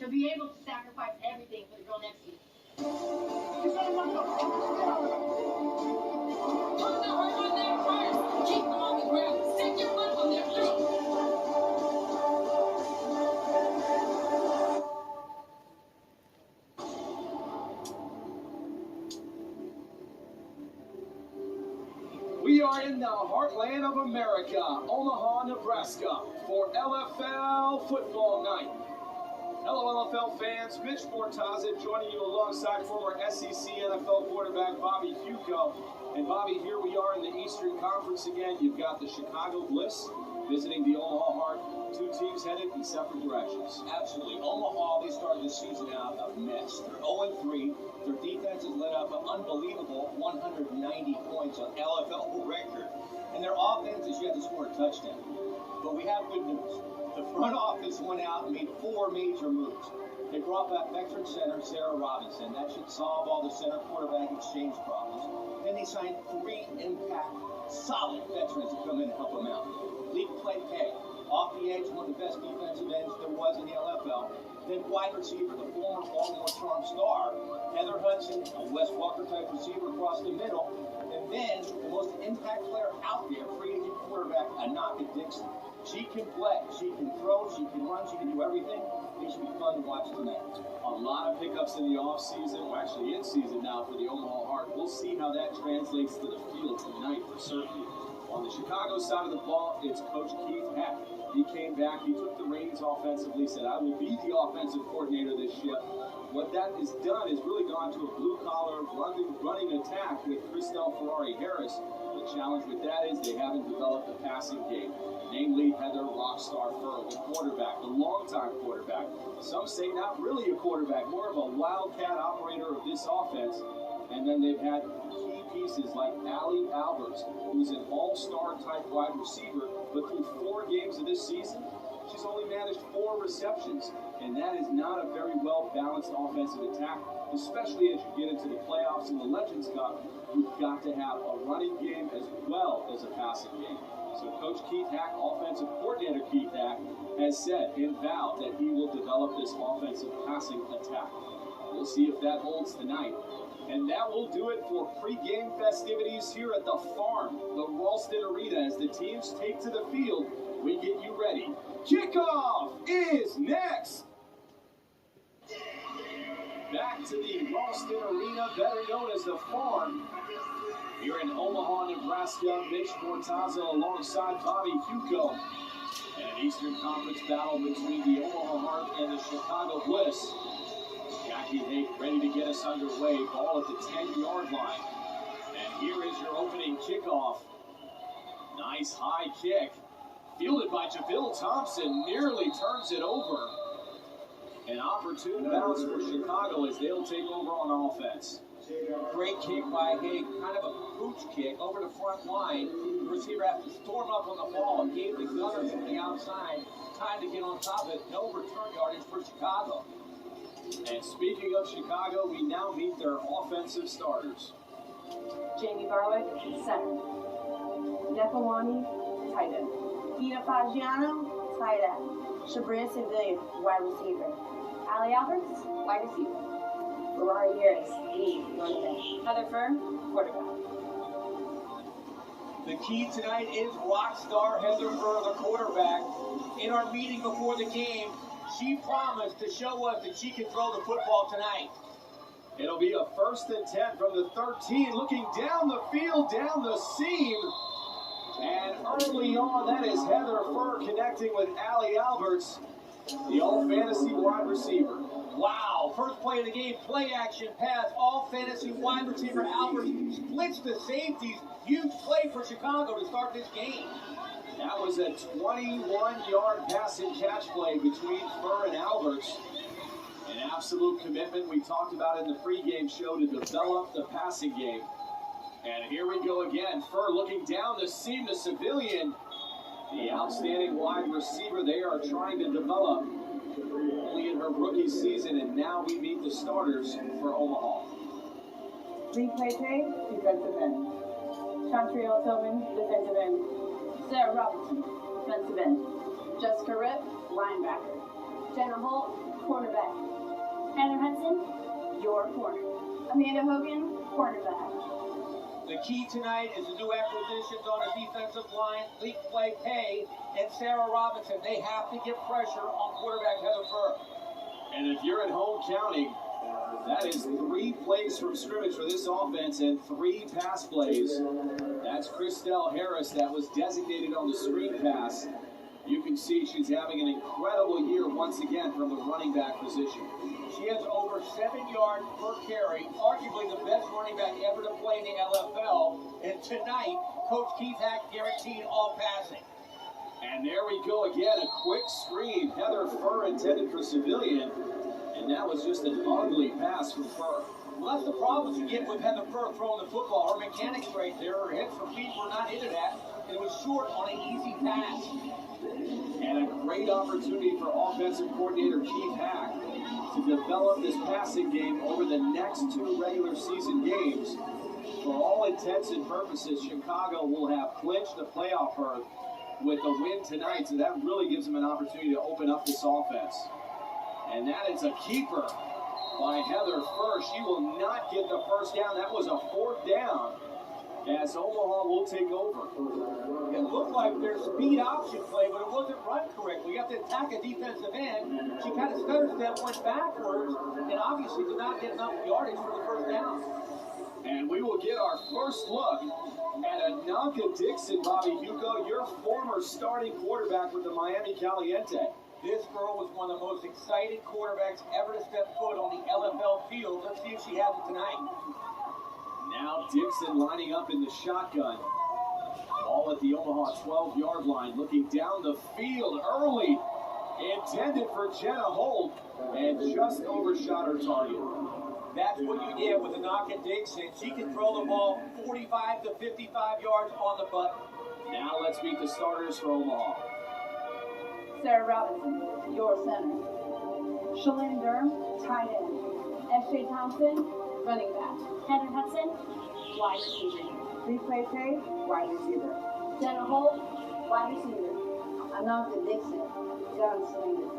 to be able to sacrifice everything for the girl next to you. Keep them on the ground. Stick your foot on their throat. We are in the heartland of America, Omaha, Nebraska, for LFL Football Night. Hello, LFL fans. Mitch Fortaza joining you alongside former SEC NFL quarterback Bobby Fuco. And Bobby, here we are in the Eastern Conference again. You've got the Chicago Bliss visiting the Omaha Heart. Two teams headed in separate directions. Absolutely. Omaha, they started the season out a mess. They're 0-3. Their defense has let up an unbelievable 190 points on LFL record. And their offense is yet to score a touchdown. But we have good news. The front office went out and made 4 major moves. They brought back veteran center Sarah Robinson. That should solve all the center quarterback exchange problems. Then they signed 3 impact, solid veterans to come in and help them out. Lee Clay, off the edge, one of the best defensive ends there was in the LFL. Then wide receiver, the former Baltimore Charm star, Heather Hudson, a Wes Walker type receiver across the middle. And then the most impact player out there, free agent quarterback, Anaka Dixon. She can play, she can throw, she can run, she can do everything. It should be fun to watch tonight. A lot of pickups in the offseason, well, actually in season now for the Omaha Heart. We'll see how that translates to the field tonight for certain. On the Chicago side of the ball, it's Coach Keith Hack. He came back, he took the reins offensively, said, I will be the offensive coordinator this year. What that has done is really gone to a blue-collar running attack with Christelle Ferrari-Harris. The challenge with that is they haven't developed a passing game. Namely, Heather Rockstar Furr, the quarterback, the longtime quarterback. Some say not really a quarterback, more of a wildcat operator of this offense. And then they've had key pieces like Allie Alberts, who's an all-star type wide receiver, but through 4 games of this season, she's only managed 4 receptions. And that is not a very well-balanced offensive attack, especially as you get into the playoffs and the Legends Cup. You've got to have a running game as well as a passing game. So Coach Keith Hack, offensive coordinator Keith Hack, has said and vowed that he will develop this offensive passing attack. We'll see if that holds tonight. And that will do it for pre-game festivities here at the Farm, the Ralston Arena. As the teams take to the field, we get you ready. Kickoff is next. Back to the Ralston Arena, better known as the Farm. Here in Omaha, Nebraska, Mitch Fortaza alongside Bobby Fuco. And an Eastern Conference battle between the Omaha Heart and the Chicago Bliss. Jackie Hake ready to get us underway. Ball at the 10-yard line. And here is your opening kickoff. Nice high kick. Fielded by Jabil Thompson. Nearly turns it over. An opportune bounce for Chicago as they'll take over on offense. Great kick by Hake, kind of a pooch kick over the front line. The receiver has to storm up on the ball and gave the gunners from the outside time to get on top of it. No return yardage for Chicago. And speaking of Chicago, we now meet their offensive starters. Jamie Garlick, center. Nepawani, tight end. Ina Fagiano, tight end. Shabria Sevilla, wide receiver. Ali Alberts, wide receiver. Ferrari Harris, lead, running back. Heather Furr, quarterback. The key tonight is rock star Heather Furr, the quarterback. In our meeting before the game, she promised to show us that she can throw the football tonight. It'll be a 1st and 10 from the 13, looking down the field, down the seam. And early on, that is Heather Furr connecting with Allie Alberts, the all-fantasy wide receiver. Wow, first play of the game, play action pass, all fantasy wide receiver Alberts splits the safeties. Huge play for Chicago to start this game. That was a 21-yard pass and catch play between Furr and Alberts. An absolute commitment we talked about in the pregame show to develop the passing game. And here we go again. Furr looking down the seam to Civilian. The outstanding wide receiver they are trying to develop. Only in her rookie season, and now we meet the starters for Omaha. Replay Trey, defensive end. Chantriel Tillman, defensive end. Sarah Robinson, defensive end. Jessica Ripp, linebacker. Jenna Holt, cornerback. Heather Hudson, Your corner. Amanda Hogan, cornerback. The key tonight is the new acquisitions on the defensive line, Leak Play Pay, and Sarah Robinson. They have to get pressure on quarterback Heather Furr. And if you're at home counting, that is 3 plays from scrimmage for this offense and 3 pass plays. That's Christelle Harris that was designated on the screen pass. You can see she's having an incredible year once again from the running back position. She has over 7 yards per carry, arguably the best running back ever to play in the LFL. And tonight, Coach Keith Hack guaranteed all passing. And there we go again, a quick screen. Heather Furr intended for Civilian, and that was just an ugly pass from Furr. Well, that's the problem you get with Heather Furr throwing the football. Her mechanics right there, her hips, her feet were not hit at, and it was short on an easy pass. And a great opportunity for offensive coordinator Keith Hack to develop this passing game over the next 2 regular season games. For all intents and purposes, Chicago will have clinched the playoff berth with a win tonight, so that really gives them an opportunity to open up this offense. And that is a keeper by Heather Furr. She will not get the first down. That was a 4th down as Omaha will take over. It looked like their speed option play, but it wasn't run correctly. You have to attack a defensive end. She kind of stutter step, went backwards, and obviously did not get enough yardage for the first down. And we will get our first look at Ananka Dixon, Bobby Hugo, your former starting quarterback with the Miami Caliente. This girl was one of the most excited quarterbacks ever to step foot on the LFL field. Let's see if she has it tonight. Now Dixon lining up in the shotgun. Ball at the Omaha 12-yard line, looking down the field early. Intended for Jenna Holt, and just overshot her target. That's what you get with Ananka Dixon. She can throw the ball 45 to 55 yards on the button. Now let's meet the starters for Omaha. Sarah Robinson, your center. Shalyn Durham, tight end. S.J. Thompson, running back. Heather Hudson, wide receiver. Replay Pay, wide receiver. Jenna Holt, Wide receiver. Ananka Dixon, gunslinger.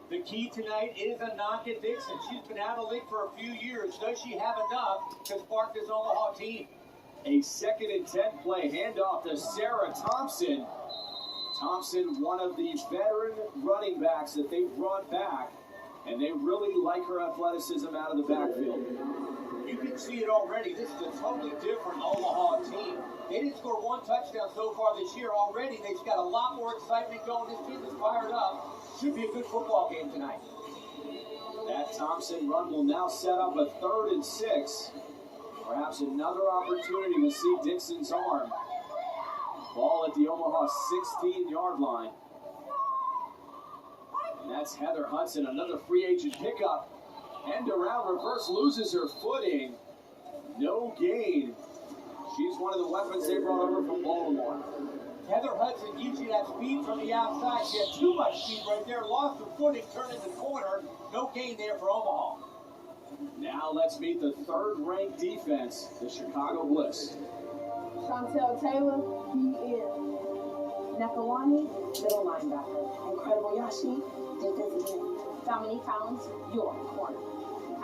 The key tonight is Ananka Dixon. She's been out of the league for a few years. Does she have enough to spark this Omaha team? A 2nd and 10 play handoff to Sarah Thompson. Thompson, one of the veteran running backs that they brought back, and they really like her athleticism out of the backfield. You can see it already. This is a totally different Omaha team. They didn't score 1 touchdown so far this year. Already they've got a lot more excitement going. This team is fired up. Should be a good football game tonight. That Thompson run will now set up a 3rd and 6. Perhaps another opportunity to see Dixon's arm. Ball at the Omaha 16-yard line. And that's Heather Hudson, another free agent pickup. End around reverse, loses her footing. No gain. She's one of the weapons they brought over from Baltimore. Heather Hudson gives you that speed from the outside. She had too much speed right there. Lost her footing, turned in the corner. No gain there for Omaha. Now let's meet the 3rd-ranked defense, the Chicago Bliss. Chantel Taylor, he is. Nekawani, middle linebacker. Incredible Yashi, defensive end. Dominique Collins, your corner.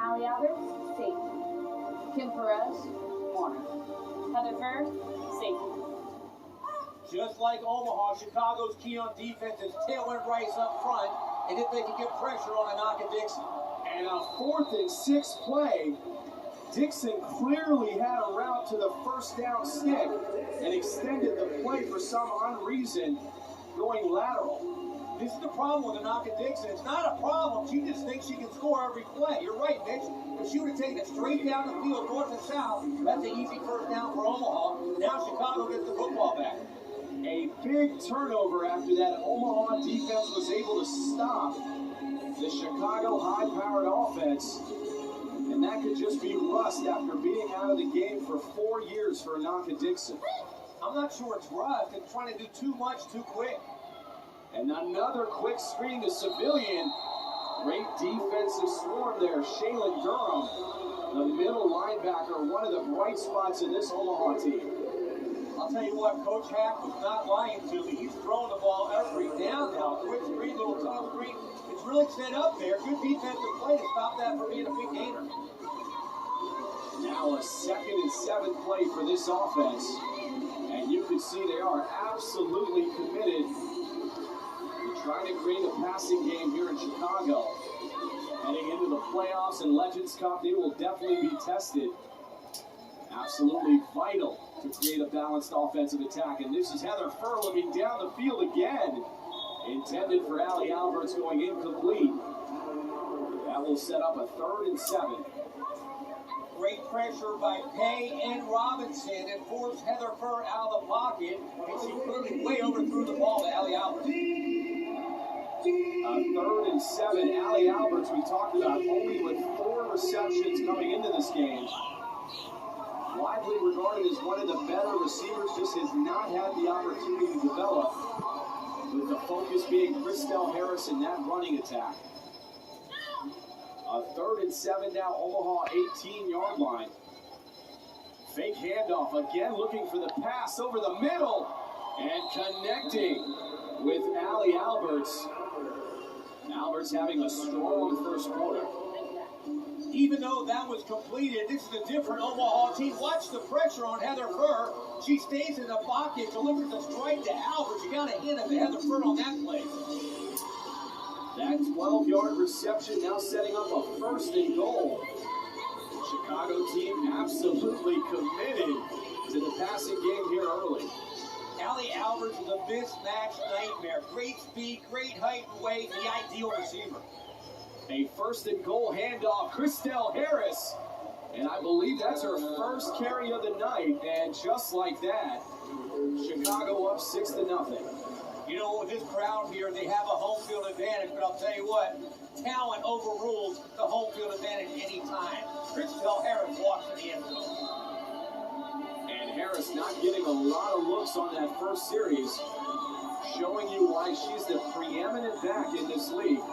Ali Alberts, safety. Kim Perez, corner. Heather Furr, safety. Just like Omaha, Chicago's key on defense is Taylor Rice up front, and if they can get pressure on Ananka Dixon. And a 4th and 6 play. Dixon clearly had a route to the first down stick and extended the play for some unreason, going lateral. This is the problem with Ananka Dixon. It's not a problem. She just thinks she can score every play. You're right, Mitch. If she would have taken it straight down the field, north and south, that's an easy first down for Omaha. Now Chicago gets the football back. A big turnover after that Omaha defense was able to stop the Chicago high-powered offense. And that could just be rust after being out of the game for 4 years for Ananka Dixon. I'm not sure it's rust. It's trying to do too much too quick. And another quick screen to Civilian. Great defensive swarm there. Shaylin Durham, the middle linebacker, one of the bright spots in this Omaha team. I'll I'll tell you what, Coach Hack was not lying to me. He's throwing the ball every down now. Quick screen, little tunnel screen. It's really set up there. Good defensive play to stop that from being a big gainer. Now a 2nd and 7 play for this offense. And you can see they are absolutely committed to trying to create a passing game here in Chicago. Heading into the playoffs and Legends Cup, they will definitely be tested. Absolutely vital to create a balanced offensive attack. And this is Heather Furr looking down the field again. Intended for Allie Alberts, going incomplete. That will set up a 3rd and 7. Great pressure by Pay and Robinson and forced Heather Furr out of the pocket. And she clearly way overthrew the ball to Allie Alberts. A 3rd and 7. Allie Alberts, we talked about, only with 4 receptions coming into this game. Widely regarded as one of the better receivers, just has not had the opportunity to develop, with the focus being Christelle Harris in that running attack. A 3rd and 7 now, Omaha 18-yard line. Fake handoff again, looking for the pass over the middle and connecting with Allie Alberts. Alberts having a strong first quarter. Even though that was completed, this is a different Omaha team. Watch the pressure on Heather Furr. She stays in the pocket, delivers a strike to Alberts. You got to hit at the Heather Furr on that play. That 12-yard reception now setting up a 1st and goal. The Chicago team absolutely committed to the passing game here early. Allie Alberts is a mismatched nightmare. Great speed, great height and weight, the ideal receiver. A 1st and goal handoff, Christelle Harris. And I believe that's her first carry of the night. And just like that, Chicago up 6-0. You know, with this crowd here, they have a home field advantage. But I'll tell you what, talent overrules the home field advantage anytime. Christelle Harris walks in the end zone. And Harris not getting a lot of looks on that first series, showing you why she's the preeminent back in this league.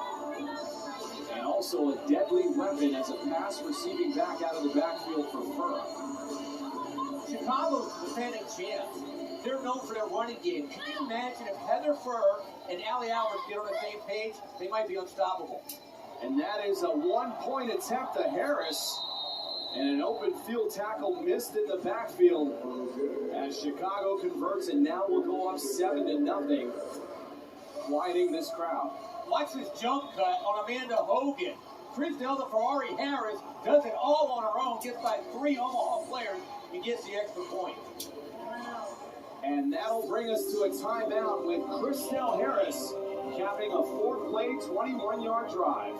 And also a deadly weapon as a pass receiving back out of the backfield for Furr. Chicago's defending champs. They're known for their running game. Can you imagine if Heather Furr and Allie Alberts get on the same page? They might be unstoppable. And that is a 1-point attempt to Harris. And an open field tackle missed in the backfield as Chicago converts, and now will go up 7-0, quieting this crowd. Watch this jump cut on Amanda Hogan. Christelle the Ferrari Harris does it all on her own, gets by 3 Omaha players, and gets the extra point. And that'll bring us to a timeout with Christelle Harris capping a 4-play, 21-yard drive.